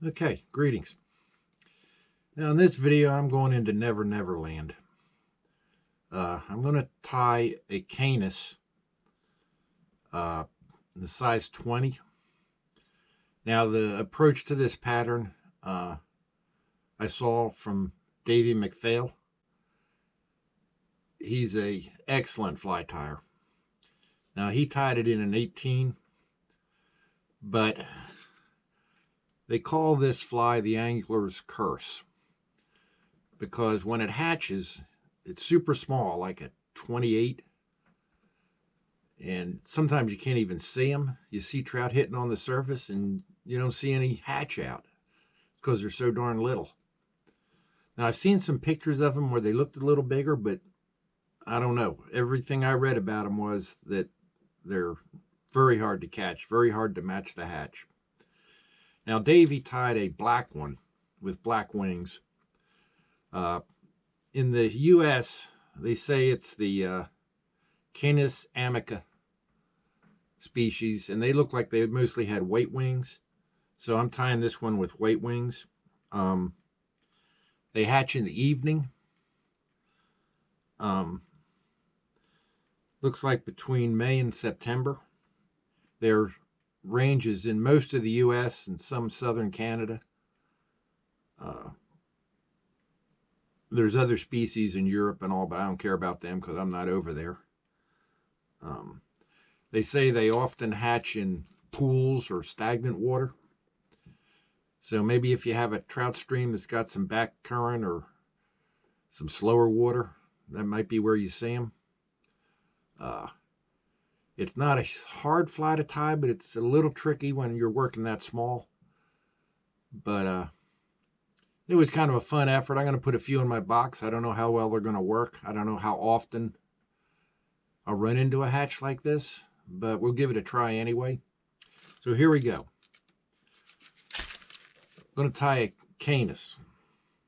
Okay, greetings. Now in this video I'm going into Never Never Land. I'm going to tie a Caenis in the size 20. Now the approach to this pattern I saw from Davey McPhail. He's a excellent fly tyer. Now he tied it in an 18, but they call this fly the angler's curse because when it hatches, it's super small, like a 28, and sometimes you can't even see them. You see trout hitting on the surface and you don't see any hatch out because they're so darn little. Now I've seen some pictures of them where they looked a little bigger, but I don't know. Everything I read about them was that they're very hard to catch, very hard to match the hatch. Now Davey tied a black one with black wings. In the U.S., they say it's the Canis amica species, and they look like they mostly had white wings. So I'm tying this one with white wings. They hatch in the evening. Looks like between May and September. Their ranges in most of the U.S. and some southern Canada. There's other species in Europe and all, but I don't care about them because I'm not over there. They say they often hatch in pools or stagnant water. So maybe if you have a trout stream that's got some back current or some slower water, that might be where you see them. It's not a hard fly to tie, but it's a little tricky when you're working that small. But it was kind of a fun effort. I'm going to put a few in my box. I don't know how well they're going to work. I don't know how often I'll run into a hatch like this, but we'll give it a try anyway. So here we go. I'm going to tie a Caenis,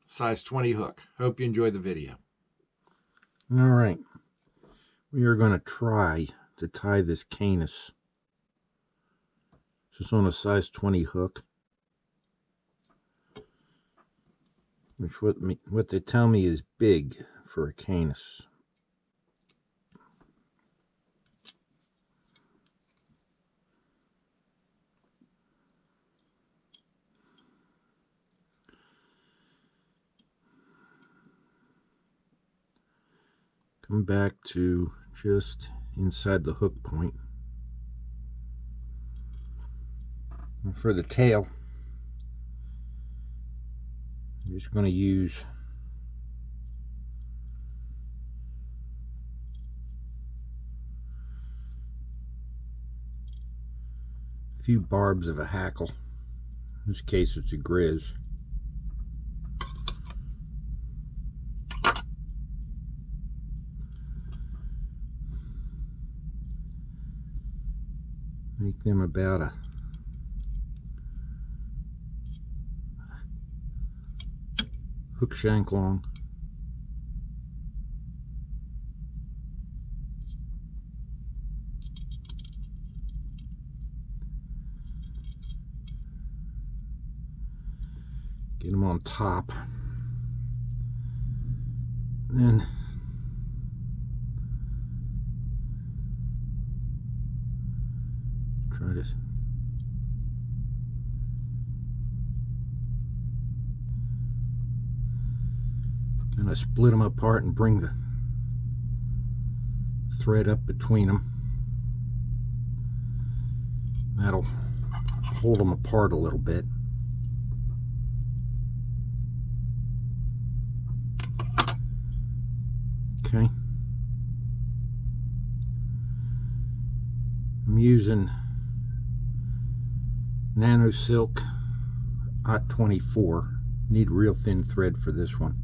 size 20 hook. Hope you enjoy the video. All right. We are going to try to tie this Caenis. It's on a size 20 hook, which what they tell me is big for a Caenis. Come back to just inside the hook point. And for the tail, I'm just going to use a few barbs of a hackle. In this case it's a grizz. Make them about a hook shank long. Get them on top. Then try to kind of split them apart and bring the thread up between them. That'll hold them apart a little bit. Okay. I'm using nano silk hot 24. Need real thin thread for this one.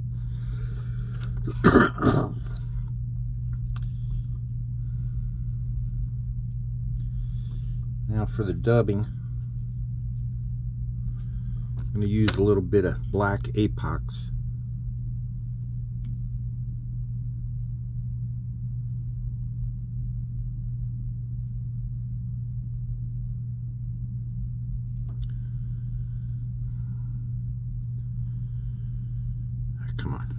Now for the dubbing, I'm going to use a little bit of black Apox. Come on.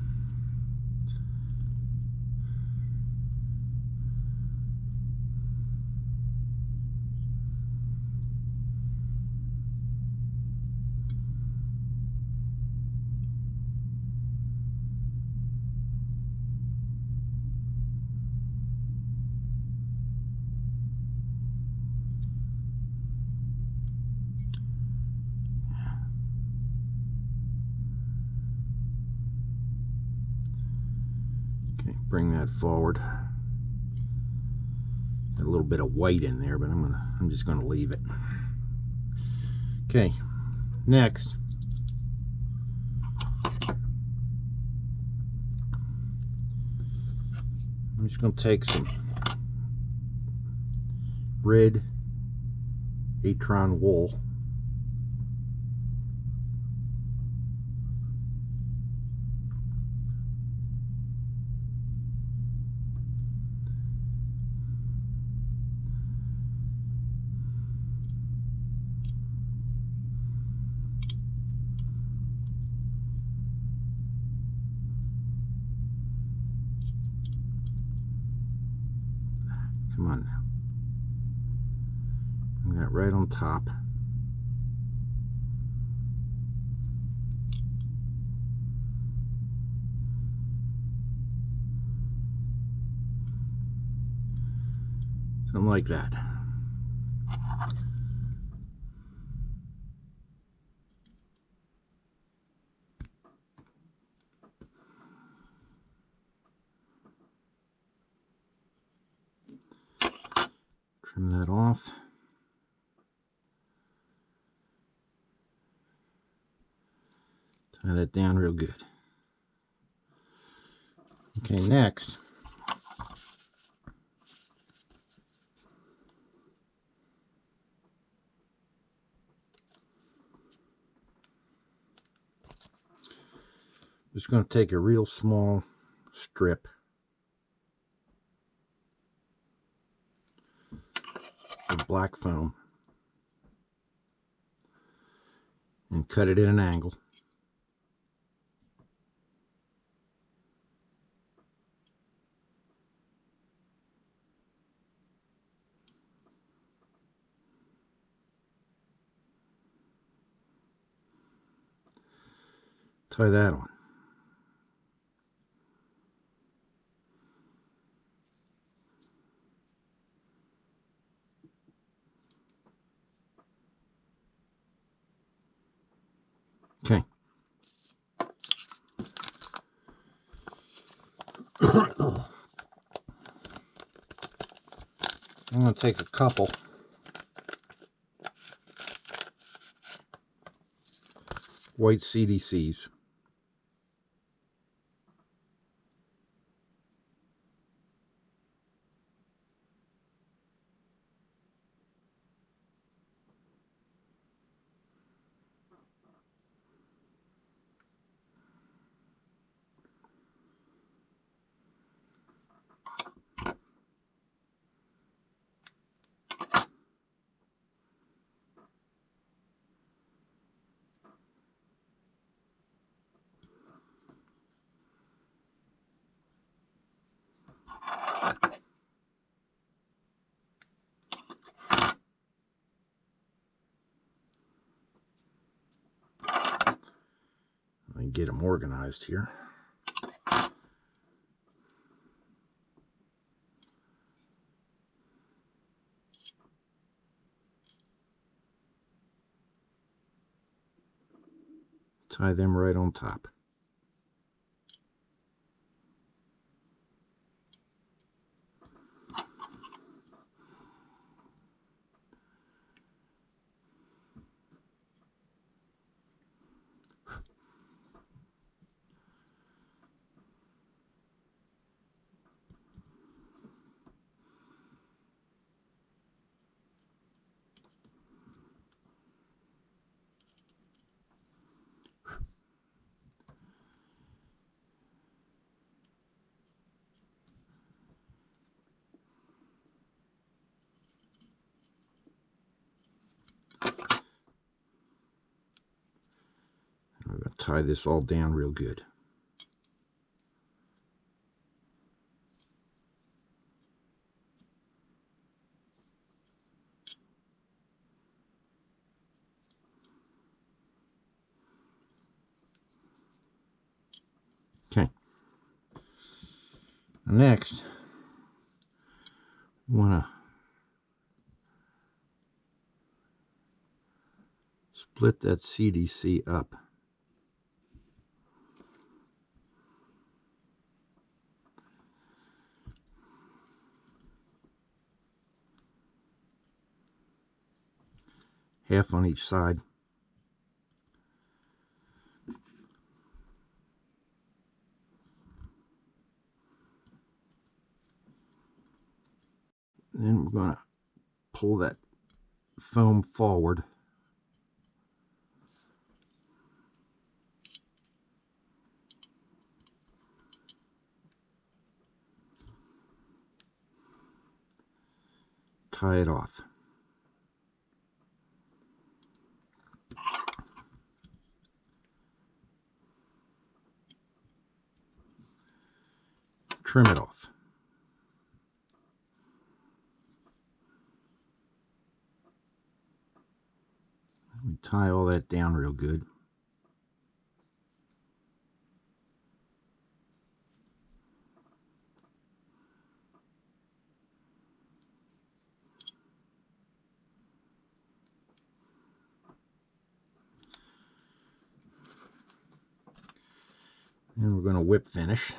Okay, bring that forward. Got a little bit of white in there, but I'm just gonna leave it. Okay, next. I'm just gonna take some red Antron wool. Come on now. Bring that right on top. Something like that. Trim that off. Tie that down real good. Okay, next. Just going to take a real small strip of black foam and cut it at an angle. Tie that on. Okay. I'm going to take a couple white CDCs. Let me get them organized here. Tie them right on top. I'm going to tie this all down real good. Next, you want to split that CDC up. Half on each side. Then we're going to pull that foam forward. Tie it off. Trim it off. We tie all that down real good. Then we're going to whip finish.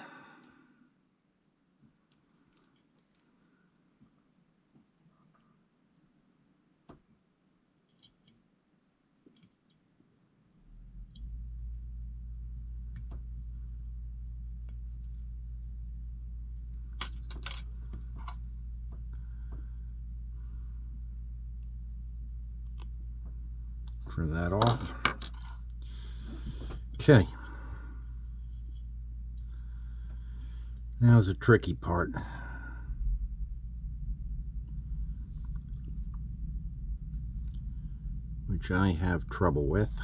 Trim that off. Okay. Now's the tricky part. Which I have trouble with.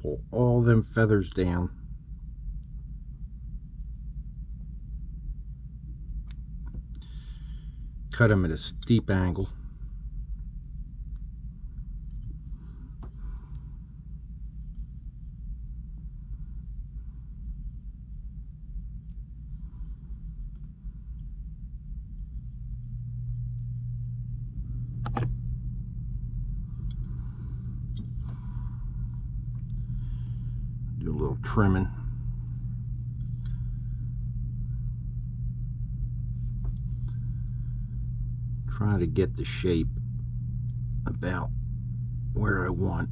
Pull all them feathers down. Cut them at a steep angle. Do a little trimming. Try to get the shape about where I want.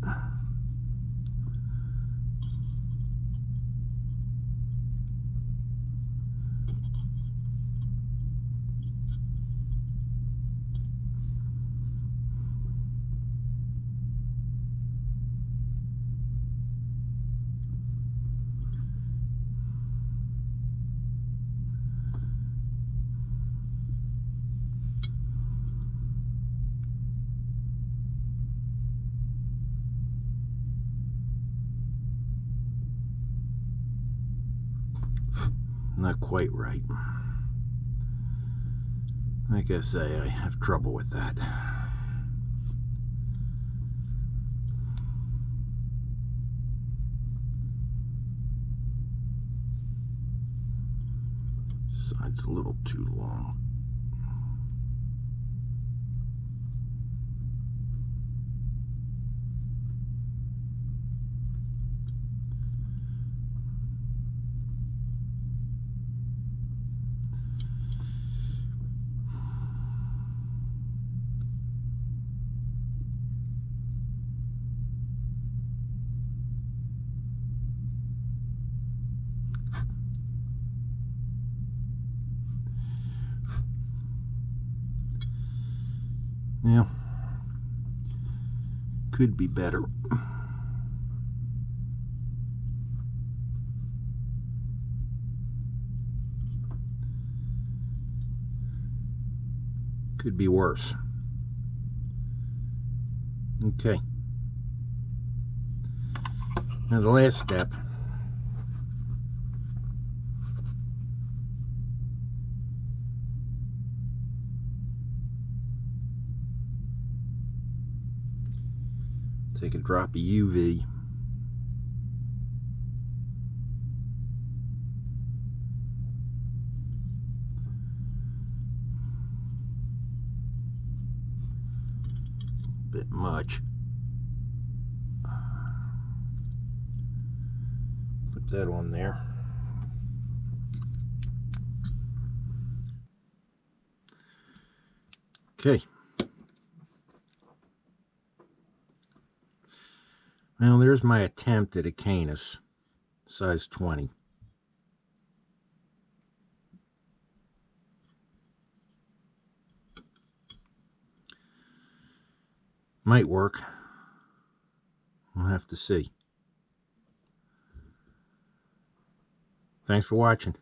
Not quite right. Like I say, I have trouble with that. Side's a little too long. Yeah, could be better. Could be worse. Okay. Now the last step. Take a drop of UV. Bit much. Put that on there. Okay. Well, there's my attempt at a Caenis, size 20. Might work. We'll have to see. Thanks for watching.